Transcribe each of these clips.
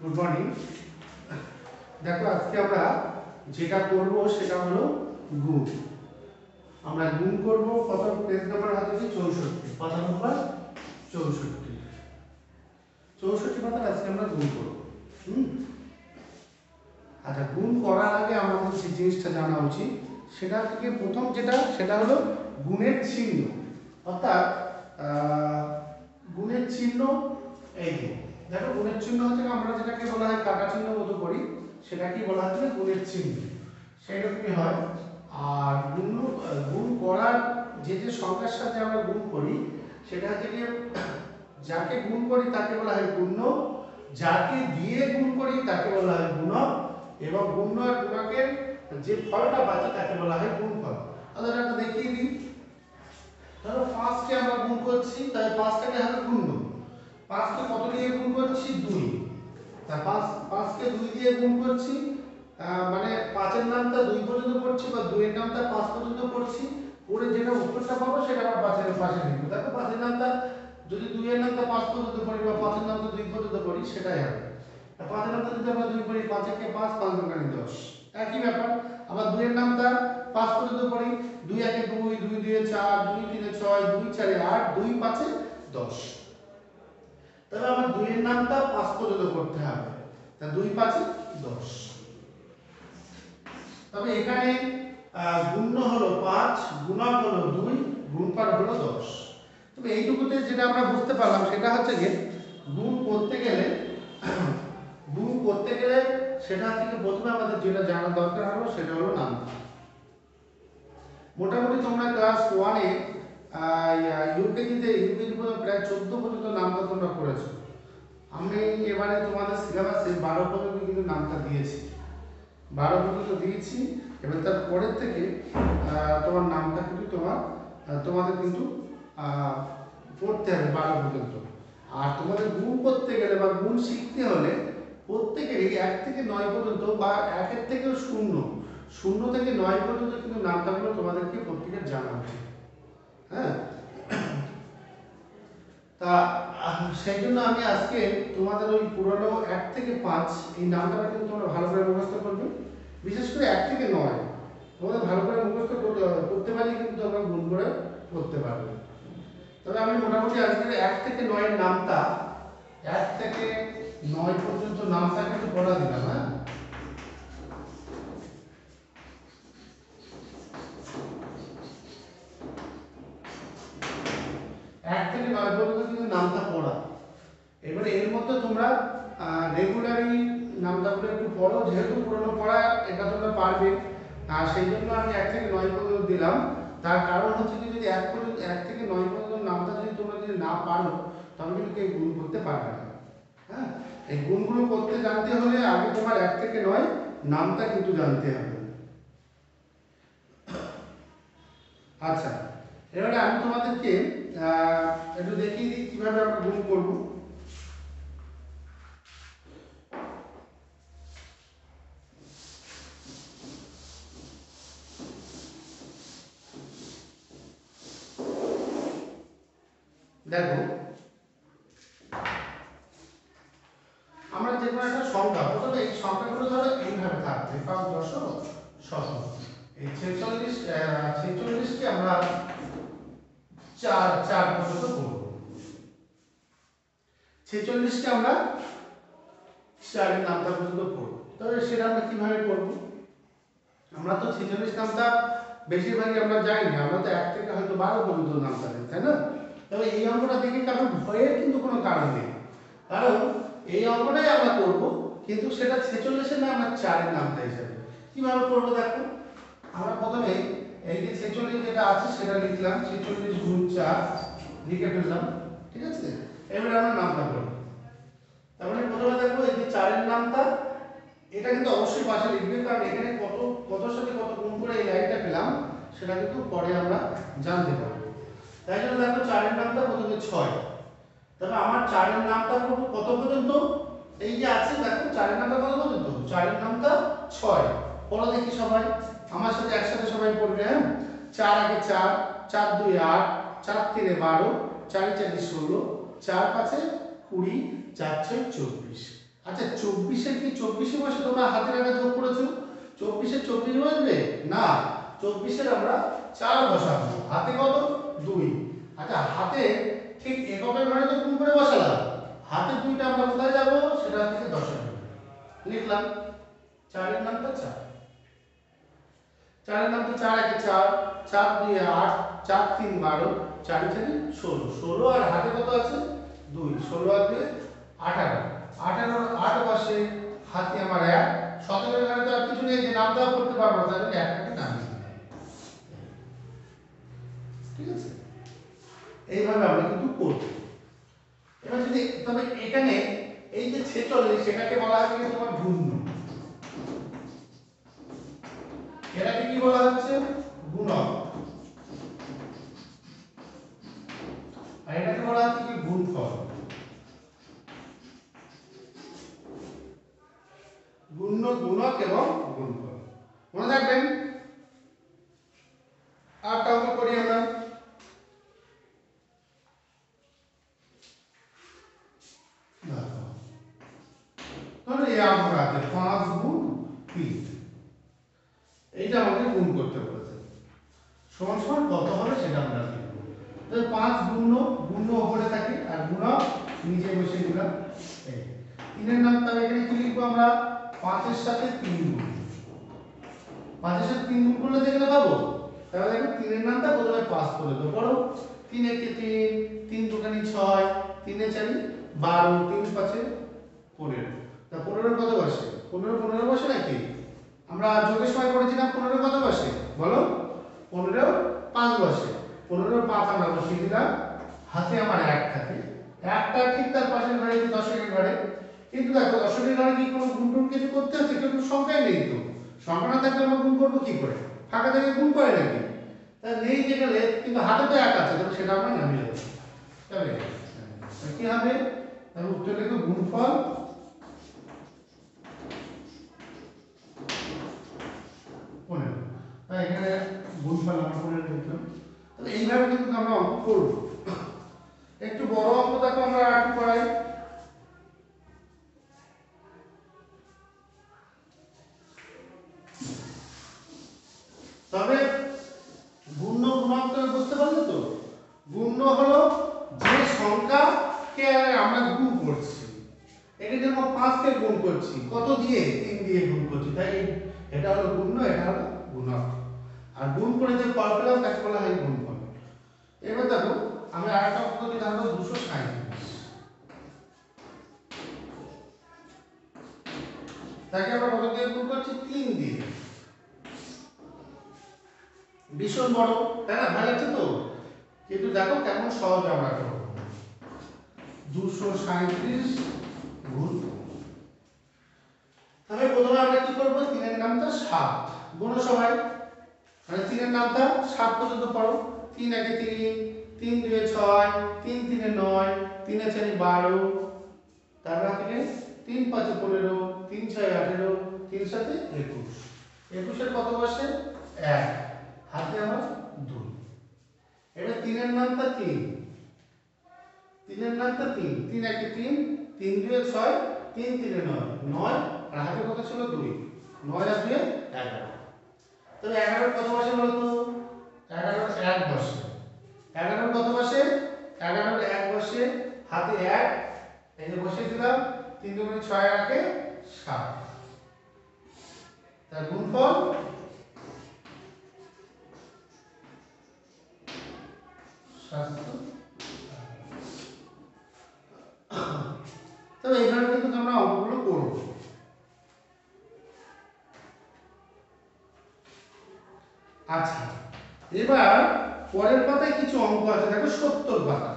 Good morning. দেখো আজকে আমরা যেটা করব সেটা হলো গুণ। আমরা গুণ করব কত পেজ নাম্বার হাতে 64 পাতা নাম্বার 64 পাতা আজকে আমরা গুণ করব। আচ্ছা, গুণ করার আগে আমাদের যে জিনিসটা জানা উচিত সেটা থেকে প্রথম সেটা হলো গুণের চিহ্ন। অর্থাৎ গুণের চিহ্ন এই যে দেখো, গুণের চিহ্ন হচ্ছে আমরা যেটাকে বলা হয় কাটা চিহ্ন মতো করি, সেটাকে বলা হচ্ছে গুণের চিহ্ন। সেইরকমই হয়। আর গুণ করার যে সংখ্যার সাথে আমরা গুণ করি সেটা হচ্ছে কি, যাকে গুণ করি তাকে বলা হয় গুণ্য, যাকে দিয়ে গুণ করি তাকে বলা হয় গুণক, এবং গুণ্য আর গুণকের যে ফলটা পাচ্ছি তাকে বলা হয় গুণফল। তাহলে একটা দেখিয়ে দিই। ধরো 5 কে আমরা গুণ করছি, তাই 5 টাকে হবে গুণ্য। 5 কে কত দিয়ে গুণ করছি? 2। তা 5 কে 2 দিয়ে গুণ করছি, মানে 5 এর নামটা 2 পর্যন্ত পড়ছি বা 2 এর নামটা 5 পর্যন্ত পড়ছি, পড়ে যেটা উত্তরটা পাবো সেটা আমরা 5 এর পাশে লিখব। দেখো 5 এর নামটা যদি 2 এর নামটা 5 পর্যন্ত পড়ি বা 5 এর নামটা 2 পর্যন্ত পড়ি সেটাই হবে। তা 5 এর নামটা যদি আমরা 2 পড়ি, 5 এর কে 5, 5 গুণ 10, একই ব্যাপার। আবার 2 এর নামটা 5 পর্যন্ত পড়ি, 2 একে 2, 2 দুয়ে 4, 2 তিনে 6, 2 চারে 8, 2 পাঁচে 10। তবে আমার 2 এর নামটা 5 পর্যন্ত করতে হবে, তা 2 পাঁচে 10। তবে এখানে গুণ্য হলো 5, গুণক হলো 2, গুণফল হলো 10। তবে এইটুকুতে যেটা আমরা বুঝতে পারলাম সেটা হচ্ছে যে গুণ করতে গেলে সেটা থেকে প্রথমে আমাদের যেটা জানা দরকার হলো সেটা হলো নাম। মোটামুটি তোমরা ক্লাস 1 এ ইউকেজি প্রায় 14 পর্যন্ত নামটা তোমরা করেছো। আমি এবারে তোমাদের সিলেবাসে 12 পর্যন্ত কিন্তু নামটা দিয়েছি, 12 পর্যন্ত দিয়েছি। এবার তার পরের থেকে তোমার নামটা কিন্তু তোমাদের কিন্তু পড়তে হবে 12 পর্যন্ত। আর তোমাদের গুণ করতে গেলে বা গুণ শিখতে হলে প্রত্যেকেরই 1 থেকে 9 পর্যন্ত বা 1 এর থেকেও 0 থেকে 9 পর্যন্ত কিন্তু নামটাগুলো তোমাদেরকে প্রত্যেকের জানা উচিত। হ্যাঁ, তা সেই জন্য আমি আজকে তোমাদের ওই পুরনো 1 থেকে 5 এই নামটা কিন্তু তোমরা ভালো করে মুখস্থ করবে। বিশেষ করে 1 থেকে 9 তোমাদের ভালো করে মুখস্থ করতে পারলে কিন্তু তোমরা গুণ করে করতে পারবে। তবে আমি মোটামুটি আজকে 1 থেকে 9 এর নামটা 1 থেকে 9 পর্যন্ত নামটা কিন্তু পড়া দিলাম। হ্যাঁ, 1 থেকে 9 পর্যন্ত কিন্তু নামটা পড়া। এবারে এর মধ্যে তোমরা রেগুলারলি নামটাগুলো একটু পড়ো, যেহেতু পুরনো পড়া এটা তোমরা পারবে। আর সেই জন্য আমি 1 থেকে 9 পর্যন্ত দিলাম। তার কারণ হচ্ছে কি, যদি 1 থেকে 9 পর্যন্ত নামটা তোমরা যদি না পারো তবে কিন্তু এই গুণ করতে পারবে না। হ্যাঁ, এই গুণগুলো করতে জানতে হলে আগে তোমার 1 থেকে 9 নামটা কিন্তু জানতে হবে। আচ্ছা, এবারে আমি তোমাদেরকে একটু দেখিয়ে দিই কিভাবে আমরা গুণ করব। দেখো, আমরা যে কোনো একটা সংখ্যা, প্রথমে এই সংখ্যাগুলো ধরো এইভাবে থাকবে, কারণ দশক শতক। এই 46 কে আমরা 4 পর্যন্ত করব। 46 কে আমরা 4 এর নামটা পর্যন্ত করব। তবে সেটা আমরা কিভাবে করব? আমরা তো 46 নামটা বেশিরভাগই আমরা জানি না, আমরা তো 1 থেকে হয়তো 12 পর্যন্ত নামটা জানি, তাই না? তবে এই অঙ্কটা দেখে কারণ ভয়ের কিন্তু কোনো কারণ নেই, কারণ এই অঙ্কটাই আমরা করব, কিন্তু সেটা 46 এর না আমরা 4 এর নামটা হিসাবে। কিভাবে করব দেখো, আমরা প্রথমে এই যে 46 যেটা আছে সেটা লিখলাম, 46 গুণ 4 লিখে ফেললাম, ঠিক আছে? এবারে আমরা নামটা করব। তার মানে প্রথমে দেখো এই যে 4 এর নামটা, এটা কিন্তু অবশ্যই পাশে লিখবে, কারণ এখানে কতর সাথে কত গুণ করে এই লাইনটা পেলাম সেটা কিন্তু পরে আমরা জানতে পারবো। তাই জন্য দেখো 4 এর নামটা প্রথমে 6। তবে আমার 4 এর নামটা করব কত পর্যন্ত? এই যে আছে দেখো 4 এর নামটা কত পর্যন্ত? 4 এর নামটা 6। পড়ো দেখি সবাই আমার সাথে একসাথে সবাই পড়বে। হ্যাঁ, 4 আগে 4, 4 2 8, 4 3 12, 4 4 16, 4 5 20, 4 6 24। আচ্ছা 24 কি 24 বসে তোমরা হাতের আগে যোগ করেছো? 24 24 বসবে না, 24 আমরা 4 বসাবো, হাতে কত 2। আচ্ছা হাতে ঠিক এককের ঘরে তো গুণ করে বসালাম, হাতে 2টা আমরা কোথায় যাব, সেটা থেকে 10 এর ঘরে লিখলাম। 4 এর নামটা 4, 4 এর নাম তো 4 একে 4, 4 2 8, 4 3 12, 4 থেকে 16, 16 আর হাতে কত আছে 2, 16 আর 2 18, 18 8 বসে, হাতে আমার 1, 17 এর ঘরে তো আর কিছু নেই যে নাম দেওয়া করতে পারবো না, তাই জন্য একটাকে নামিয়ে দিলাম। ঠিক আছে, এইভাবে আমরা কিন্তু করব। এবার যদি তবে এখানে এই যে 46 সেটাকে বলা হয় কি তোমার গুণ্য, এটাকে কি বলা হচ্ছে গুণক, আর এটাকে বলা হচ্ছে কি গুণফল। গুণ্য গুণক এবং গুণফল মনে রাখবেন। আর অঙ্ক করি আমরা। ধরো এই অঙ্কটা আছে 5 গুণ 3, এইটা আমাকে গুণ করতে বলেছে, সমান সমান কত হবে সেটা আমরা লিখব। তাহলে 5 গুণ্য, গুণ্য উপরে থাকে আর গুণক নিচে বসিয়ে দিলাম। এই 3 এর নাম তাহলে এখানে কি লিখবো আমরা, 5 এর সাথে 3 গুণ, 5 এর সাথে 3 গুণ করলে যেখানে পাবো, তাহলে দেখো 3 এর নামটা প্রথমে 5 করে দেবো, পড়ো 3 একে 3, 3 দুগুণে 6, 3 এ 4 12, 3 5 15, তা 15 কত বসে, 15 বসে নাকি? আমরা যোগের সময় পড়েছিলাম 15 কত বসে বলো, 15 5 বসে, 15 5 আমরা বসিয়ে দিলাম, হাতে আমার 1 থাকে, একটা ঠিক তার পাশের ঘরে কি দশকের ঘরে, কিন্তু দেখো দশকের ঘরে কি কোনো গুণ টুন কিছু করতে হচ্ছে, কিন্তু সংখ্যাই নেই তো, সংখ্যা না থাকলে আমরা গুণ করবো কি করে, ফাঁকা থেকে গুণ করে নাকি, তা নেই যে গেলে কিন্তু হাতে তো 1 আছে, তাহলে সেটা আমরা নামিয়ে দেবো। তাহলে কি হবে, তাহলে উত্তর লিখো গুণফল 15, তাই এখানে গুণফল আমরা 15 লিখলাম। তাহলে এইভাবে কিন্তু আমরা অঙ্ক করব। একটু বড় অঙ্ক দেখো আমরা একটু করাই। তবে গুণ্য গুণক তো বুঝতে পারলে তো, গুণ্য হলো যে সংখ্যাকে আমরা গুণ করছি, একে যেমন 5 কে গুণ করছি কত দিয়ে, 3 দিয়ে গুণ করছি, তাই এটা হলো গুণ্য, এটা হলো গুণক, আর গুণ করে যে ফল পেলাম তাকে বলা হয় গুণফল। এবার দেখো আমি আরেকটা পদ্ধতি জানবো 237, তাকে আমরা কত দিয়ে গুণ করছি, 3 দিয়ে, ভীষণ বড় তাই না, ভালো লাগছে তো, কিন্তু দেখো কেমন সহজ আমরা করব। 237 গুণ, তাহলে প্রথমে আমরা কি করব, 3 এর নামটা 7 গুণ সবাই, মানে 3 এর নামটা 7 পর্যন্ত পড়ো, 3 একে 3, 3 2 6, 3 3 9, 3 4 12, তারপর থেকে 3 5 15, 3 6 18, 3 7 21, 21 এর কত বসে 1, হাতে আমার 2, এটা 3 এর নামটা 3, 3 এর নামটা 3, 3 একে 3, 3 2 6, 3 3 9, 9 আর হাতে কত ছিল 2, 9 আর 2 11, তবে 11 কত বসে বলো তো, 11 1 বসে, 11 কত বসে, 11 1 বসে, হাতে 1, এই যে বসিয়ে দিলাম, 3 2 6 আর 1 7, তার গুণফল 7। তবে এইভাবে কিন্তু আমরা অঙ্কগুলো করব। আচ্ছা এবার পরের পাতায় কিছু অঙ্ক আছে, দেখো 70 পাতা,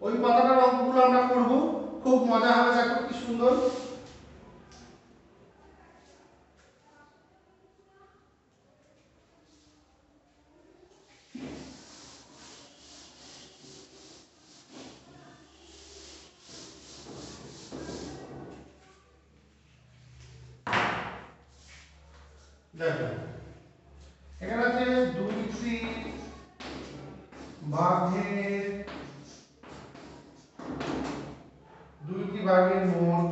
ওই পাতাটার অঙ্কগুলো আমরা করব, খুব মজা হবে, দেখো কি সুন্দর। দেখো এখানে আছে 2টি বাঘের, 2টি বাঘের মোট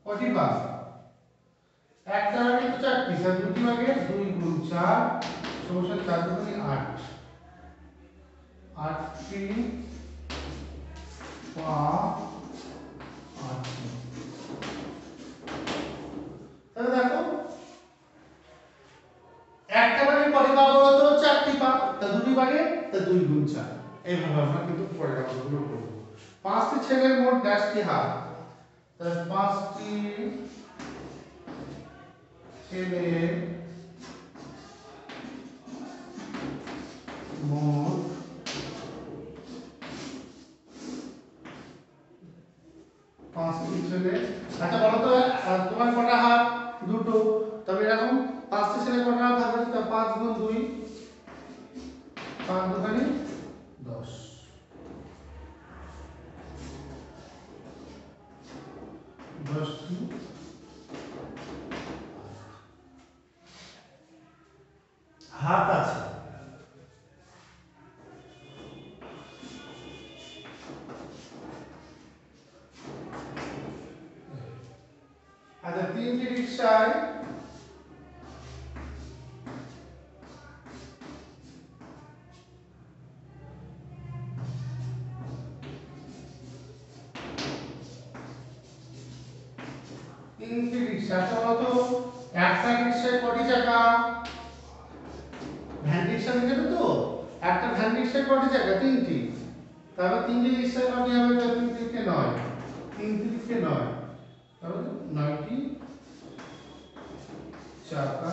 কটি পা? একটা ভাগে তো চারটি, তাহলে দুটি ভাগে 2 গুণ 4 সমান 4 দুগুণে 8, 8টি পা আছে। তাহলে দেখো একটা ভাগে কটি পা বলো তো? 4টি পা, তা দুটি ভাগে তা 2 গুণ 4। এইভাবে আমরা কিন্তু পরের অঙ্কগুলো করব। 5টি ছেলের মোট ড্যাশটি হাত, তাহলে 5টি ছেলের মোট 5টি ছেলে। আচ্ছা বলো তো তোমার কটা হাত? দুটো। তবে এরকম 5টি ছেলে কটা হাত হবে? তা 5 গুণ 2, 5 দুগুণে 10, 10টি হাত আছে। আচ্ছা 3টি রিকশায় 3টি রিকশা, বলতো একটা রিকশায় কটি চাকা? ভ্যান রিকশা লিখে তো, একটা ভ্যান রিকশায় কটি চাকা? 3টি। তাহলে 3টি রিকশায় কটি হবে? তো 3 3 9, 3 3 9, তাহলে 9টি চাকা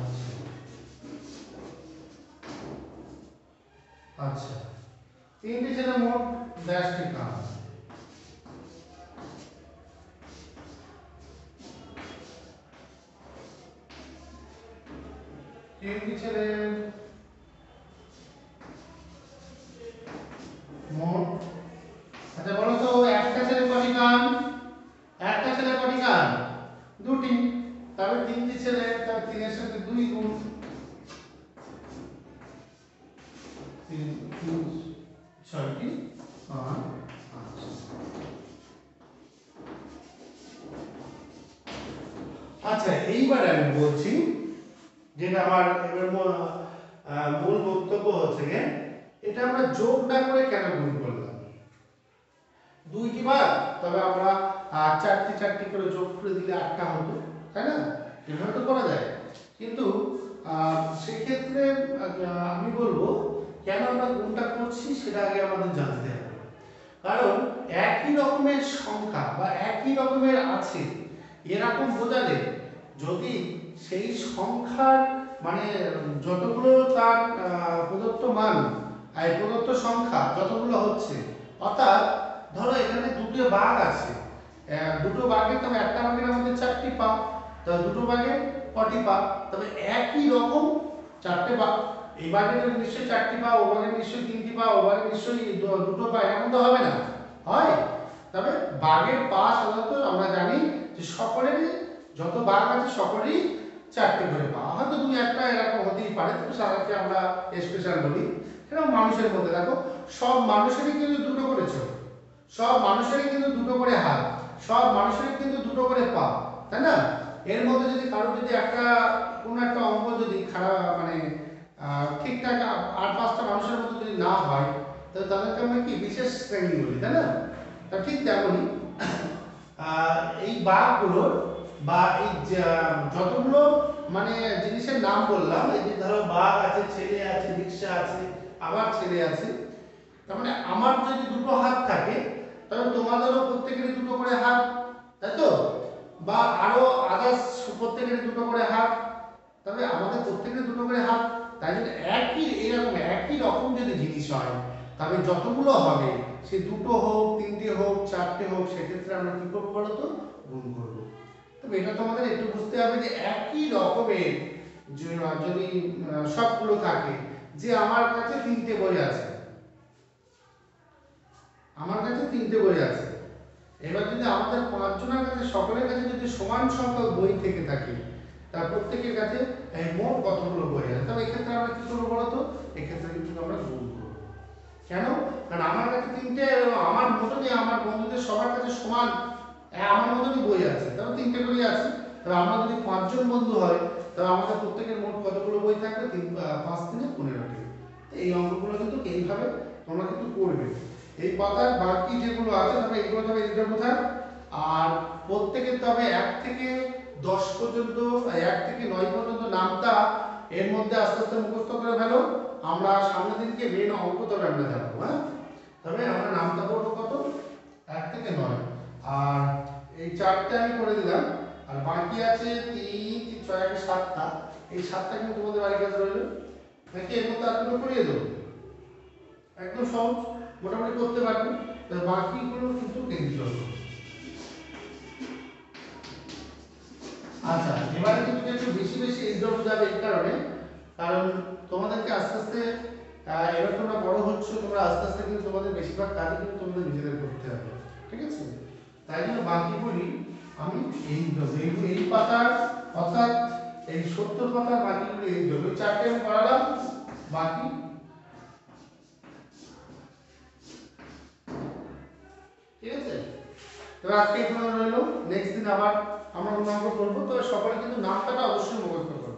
আছে। আচ্ছা 3টি ছেলে মোট ড্যাশটি কাজ। 3টি ছেলের মোট, আচ্ছা বলো তো একটা ছেলে কটি কান? একটা ছেলে কটি কান? দুটি। তবে 3টি ছেলে, তার 3 এর সাথে 2 গুণ 3 6টি কান আছে। আচ্ছা এইবার আমি বলছি, যেটা আমার এবার মূল বক্তব্য হচ্ছে যে এটা আমরা যোগ না করে কেন গুণ করলাম? 2টি বার, তবে আমরা 4টি 4টি করে যোগ করে দিলে 8টা হতো, তাই না? এভাবে তো করা যায়। কিন্তু সেক্ষেত্রে আমি বলবো কেন আমরা গুণটা করছি সেটা আগে আমাদের জানতে হবে। কারণ একই রকমের সংখ্যা বা একই রকমের আছে এরকম বোঝালে, যদি সেই সংখ্যার মানে যতগুলো তার প্রদত্ত মান, এই প্রদত্ত সংখ্যা যতগুলো হচ্ছে, অর্থাৎ ধরো এখানে দুটো বাঘ আছে, দুটো বাঘের তবে একটা বাঘের মধ্যে 4টি পা, তো দুটো বাঘের কটি পা? তবে একই রকম 4টে বাঘ, এই বাঘের নিশ্চয়ই 4টি পা, ও বাঘের নিশ্চয়ই 3টি পা, ও বাঘের নিশ্চয়ই দুটো পা, এমন তো হবে না, হয়? তবে বাঘের পা সাধারণত আমরা জানি যে সকলেরই, যত বাঘ আছে সকলেরই 4টে করে পা, হয়তো 2-1টা এরকম হতেই পারে, তো সাধারণত আমরা স্পেশাল বলি। এরকম মানুষের মধ্যে দেখো সব মানুষেরই কিন্তু দুটো করে চোখ, সব মানুষেরই কিন্তু দুটো করে হাত, সব মানুষেরই কিন্তু দুটো করে পা, তাই না? এর মধ্যে যদি কারো যদি একটা কোনো একটা অঙ্গ যদি খারাপ মানে ঠিকঠাক 8-5টা মানুষের মধ্যে যদি না হয়, তাহলে তাদেরকে আমরা কি বিশেষ শ্রেণী বলি, তাই না? তা ঠিক তেমনই এই বাঘগুলোর বা এই যতগুলো মানে জিনিসের নাম বললাম, এই যে ধরো বাঘ আছে, ছেলে আছে, রিকশা আছে, আবার ছেলে আছে, তার মানে আমার যদি দুটো হাত থাকে তাহলে তোমাদেরও প্রত্যেকেরই দুটো করে হাত, তাই তো? বা আরো আদার্স প্রত্যেকেরই দুটো করে হাত, তবে আমাদের প্রত্যেকের দুটো করে হাত, তাই যদি একই রকম যদি জিনিস হয়, তবে যতগুলো হবে সে দুটো হোক, 3টে হোক, 4টে হোক, সেক্ষেত্রে আমরা কি করবো বলতো? গুণ করবো। তবে এটা তোমাদের একটু বুঝতে হবে যে একই রকমের যদি সবগুলো থাকে, যে আমার কাছে 3টে বই আছে, আমার কাছে 3টে বই আছে, এবার যদি আমাদের 5 জনের কাছে সকলের কাছে যদি সমান সংখ্যক বই থেকে থাকে, তার প্রত্যেকের কাছে এই মোট কতগুলো বই আছে, তবে এক্ষেত্রে আমরা কি করবো বলতো? এক্ষেত্রে কিন্তু আমরা গুণ করবো। কেন? কারণ আমার কাছে তিনটে, আমার মতনই আমার বন্ধুদের সবার কাছে সমান আমার মতনই বই আছে, তাহলে তিনটে করেই আছে। তাহলে আমরা যদি 5 জন বন্ধু হয় তাহলে আমাদের প্রত্যেকের মোট কতগুলো বই থাকবে? 5 × 3 = 15টি। এই অঙ্কগুলো কিন্তু এইভাবে তোমরা কিন্তু করবে। এই পাতার বাকি যেগুলো আছে তবে এগুলো তবে এদিকে কোথায়, আর প্রত্যেকের তবে 1 থেকে 10 পর্যন্ত, 1 থেকে 9 পর্যন্ত নামটা এর মধ্যে আস্তে আস্তে মুখস্থ করে ফেলো। আমরা সামনের দিনকে মেন অঙ্ক তবে আমরা যাবো। হ্যাঁ, তবে আমরা নামটা পড়বো কত? 1 থেকে 9। আর এই 4টে আমি করে দিলাম, আর বাকি আছে 3, 6, 7টা। এই 7টা কিন্তু তোমাদের বাড়ির কাছে রইলো, নাকি এর মধ্যে আরেকটু করিয়ে দেবো? একদম সহজ, মোটামুটি করতে পারবে। তো বাকিগুলো কিন্তু লিখতে হবে। আচ্ছা, এবারে কিন্তু একটু বেশি বেশি এক্সাম্পল যাবে এই কারণে, কারণ তোমাদেরকে আস্তে আস্তে এবার তোমরা বড় হচ্ছ, তোমরা আস্তে আস্তে কিন্তু তোমাদের বেশিরভাগ কাজ কিন্তু তোমাদের নিজেদের করতে হবে, ঠিক আছে? তাই জন্য বাকিগুলি আমি এই পাতার, অর্থাৎ এই 70 পাতার বাকিগুলি এই জন্য 4টে আমি করালাম। বাকি ঠিক আছে? তো আজকে এখানে রইলো, নেক্সট দিন আবার আমরা অন্য অঙ্ক করবো। তো সকলে কিন্তু নামটা অবশ্যই মুখস্থ করবে।